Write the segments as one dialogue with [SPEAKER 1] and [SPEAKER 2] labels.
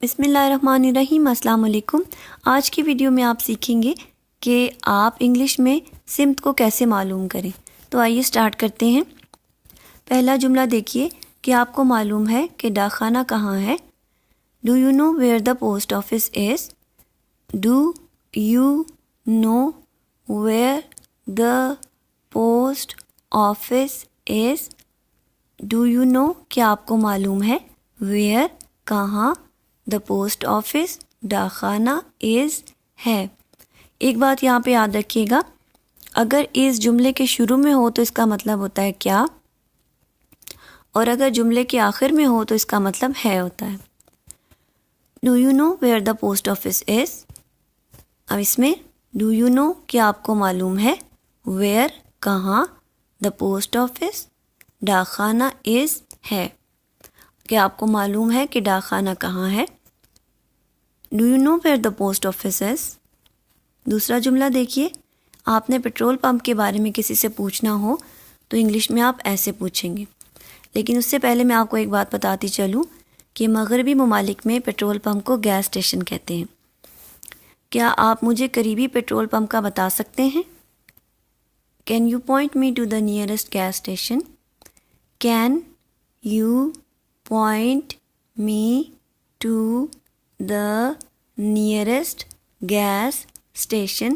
[SPEAKER 1] بسم اللہ الرحمن الرحیم۔ السلام علیکم۔ آج کی ویڈیو میں آپ سیکھیں گے کہ آپ انگلش میں سمت کو کیسے معلوم کریں۔ تو آئیے سٹارٹ کرتے ہیں۔ پہلا جملہ دیکھیے کہ آپ کو معلوم ہے کہ ڈاک خانہ کہاں ہے۔ Do you know where the post office is? Do you know where the post office is? Do you know کیا آپ کو معلوم ہے، ویئر کہاں، دا پوسٹ آفس ڈاک خانہ، از ہے۔ ایک بات یہاں پہ یاد رکھیے گا، اگر از جملے کے شروع میں ہو تو اس کا مطلب ہوتا ہے کیا، اور اگر جملے کے آخر میں ہو تو اس کا مطلب ہے ہوتا ہے۔ Do you know where the post office is? اب اس میں ڈو یو نو کیا آپ کو معلوم ہے، ویئر کہاں، دا پوسٹ آفس ڈاک خانہ، از ہے۔ کیا آپ کو معلوم ہے کہ ڈاک خانہ کہاں ہے؟ Do you know where the post office is? دوسرا جملہ دیکھیے، آپ نے پیٹرول پمپ کے بارے میں کسی سے پوچھنا ہو تو انگلش میں آپ ایسے پوچھیں گے، لیکن اس سے پہلے میں آپ کو ایک بات بتاتی چلوں کہ مغربی ممالک میں پیٹرول پمپ کو گیس اسٹیشن کہتے ہیں۔ کیا آپ مجھے قریبی پیٹرول پمپ کا بتا سکتے ہیں؟ Can you point me to the nearest gas station? Can you point me to the nearest gas station?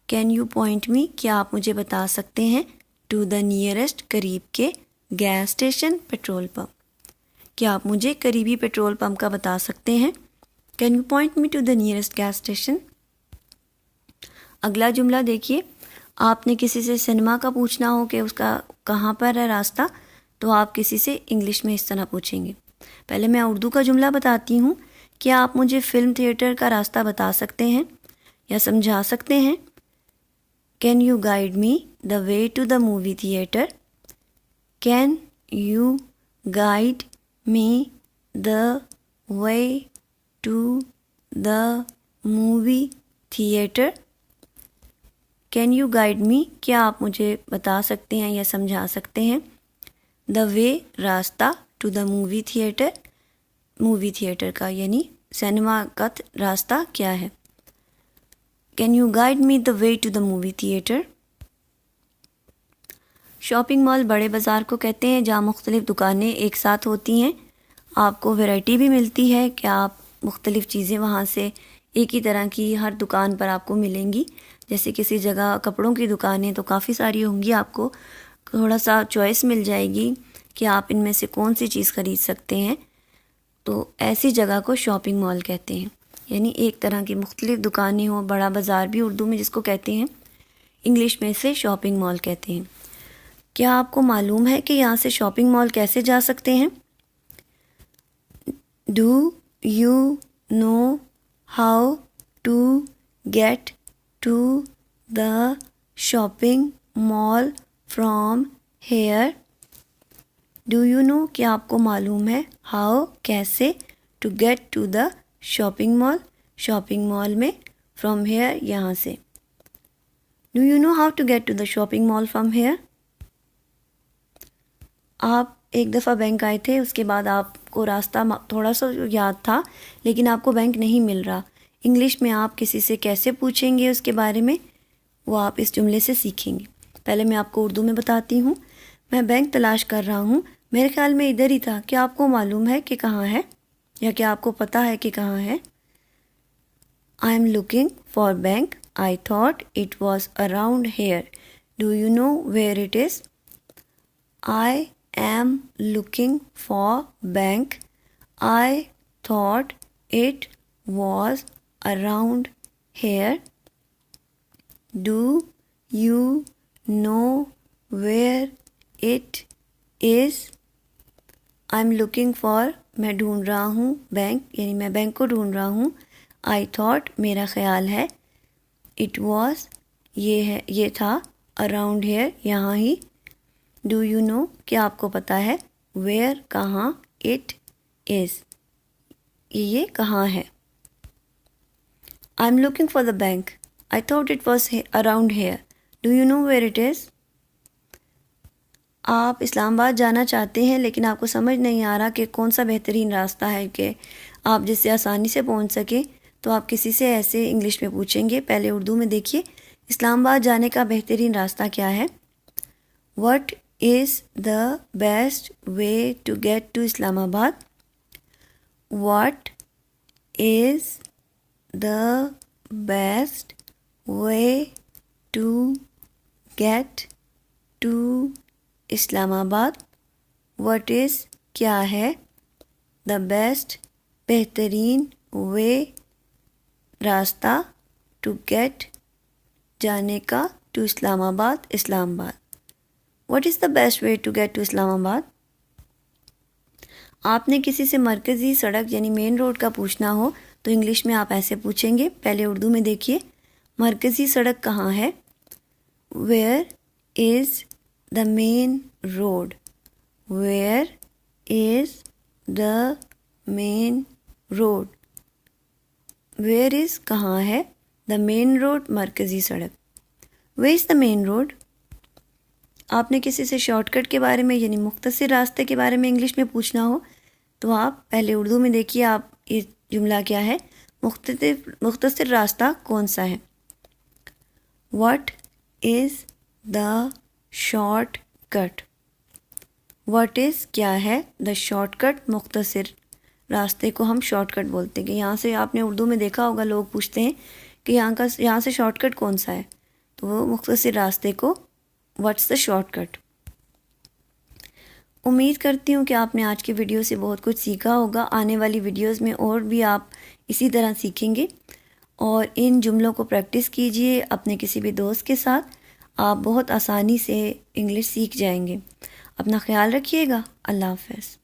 [SPEAKER 1] Can you point me کیا آپ مجھے بتا سکتے ہیں، ٹو دا نیئرسٹ قریب کے، گیس اسٹیشن پیٹرول پمپ۔ کیا آپ مجھے قریبی پیٹرول پمپ کا بتا سکتے ہیں؟ Can you point me to the nearest gas station. اگلا جملہ دیکھیے، آپ نے کسی سے سنیما کا پوچھنا ہو کہ اس کا کہاں پر ہے راستہ، تو آپ کسی سے انگلش میں اس طرح پوچھیں گے۔ پہلے میں اردو کا جملہ بتاتی ہوں۔ کیا آپ مجھے فلم تھیٹر کا راستہ بتا سکتے ہیں یا سمجھا سکتے ہیں؟ Can you guide me the way to the movie theatre? Can you guide me the way to the movie theatre? Can you guide me کیا آپ مجھے بتا سکتے ہیں یا سمجھا سکتے ہیں، دا وے راستہ، to the movie theatre, movie theatre کا یعنی سینما کا راستہ کیا ہے۔ Can you guide me the way to the movie theatre. Shopping mall بڑے بازار کو کہتے ہیں جہاں مختلف دکانیں ایک ساتھ ہوتی ہیں، آپ کو ویرائٹی بھی ملتی ہے کہ آپ مختلف چیزیں وہاں سے ایک ہی طرح کی ہر دکان پر آپ کو ملیں گی۔ جیسے کسی جگہ کپڑوں کی دکانیں تو کافی ساری ہوں گی، آپ کو تھوڑا سا چوائس مل جائے گی کہ آپ ان میں سے کون سی چیز خرید سکتے ہیں، تو ایسی جگہ کو شاپنگ مال کہتے ہیں۔ یعنی ایک طرح کی مختلف دکانیں ہوں، بڑا بازار بھی اردو میں جس کو کہتے ہیں، انگلش میں سے شاپنگ مال کہتے ہیں۔ کیا آپ کو معلوم ہے کہ یہاں سے شاپنگ مال کیسے جا سکتے ہیں؟ Do you know how to get to the shopping mall from here? Do you know کیا آپ کو معلوم ہے، ہاؤ کیسے، to get to the shopping mall shopping mall میں، فرام ہیئر یہاں سے۔ Do you know how to get to the shopping mall from here? آپ ایک دفعہ بینک آئے تھے، اس کے بعد آپ کو راستہ تھوڑا سا یاد تھا لیکن آپ کو بینک نہیں مل رہا، انگلش میں آپ کسی سے کیسے پوچھیں گے اس کے بارے میں، وہ آپ اس جملے سے سیکھیں گے۔ پہلے میں آپ کو اردو میں بتاتی ہوں۔ میں بینک تلاش کر رہا ہوں، میرے خیال میں ادھر ہی تھا، کیا آپ کو معلوم ہے کہ کہاں ہے، یا کیا آپ کو پتہ ہے کہ کہاں ہے؟ I am looking for bank, I thought it was around here, do you know where it is? I am looking for bank, I thought it was around here, do you know where it is? I am looking for میں ڈھونڈ رہا ہوں bank, یعنی میں bank کو ڈھونڈ رہا ہوں، آئی تھاٹ میرا خیال ہے، اٹ واز یہ تھا، اراؤنڈ ہیئر یہاں ہی، ڈو یو نو کیا آپ کو پتہ ہے، ویئر کہاں، اٹ از یہ کہاں ہے۔ I am looking for the bank, I thought it was around here, do you know where it is? آپ اسلام آباد جانا چاہتے ہیں لیکن آپ کو سمجھ نہیں آ رہا کہ کون سا بہترین راستہ ہے کہ آپ جس سے آسانی سے پہنچ سکیں تو آپ کسی سے ایسے انگلش میں پوچھیں گے. پہلے اردو میں دیکھیے. اسلام آباد جانے کا بہترین راستہ کیا ہے؟ What is the best way to get to Islam Abad? What is the best way to get to Islam Abad? What is کیا ہے؟ the best بہترین way راستہ to get جانے کا to اسلام آباد اسلام آباد. What is the best way to get to اسلام آباد؟ آپ نے کسی سے مرکزی سڑک یعنی مین روڈ کا پوچھنا ہو تو انگلش میں آپ ایسے پوچھیں گے. پہلے اردو میں دیکھیے. مرکزی سڑک کہاں ہے؟ Where is the main road? Where is the main road? Where is کہاں ہے؟ the main road مرکزی سڑک. Where is the main road? آپ نے کسی سے شارٹ کٹ کے بارے میں یعنی مختصر راستے کے بارے میں انگلش میں پوچھنا ہو تو آپ پہلے اردو میں دیکھیے. آپ یہ جملہ کیا ہے؟ مختصر راستہ کون سا ہے؟ What is the short cut? What is کیا ہے؟ the short cut مختصر راستے کو ہم شارٹ کٹ بولتے ہیں. کہ یہاں سے آپ نے اردو میں دیکھا ہوگا لوگ پوچھتے ہیں کہ یہاں سے شارٹ کٹ کون سا ہے تو وہ مختصر راستے کو واٹس دا شارٹ کٹ. امید کرتی ہوں کہ آپ نے آج کی ویڈیو سے بہت کچھ سیکھا ہوگا. آنے والی ویڈیوز میں اور بھی آپ اسی طرح سیکھیں گے اور ان جملوں کو پریکٹس کیجئے اپنے کسی بھی دوست کے ساتھ. آپ بہت آسانی سے انگلش سیکھ جائیں گے. اپنا خیال رکھیے گا. اللہ حافظ.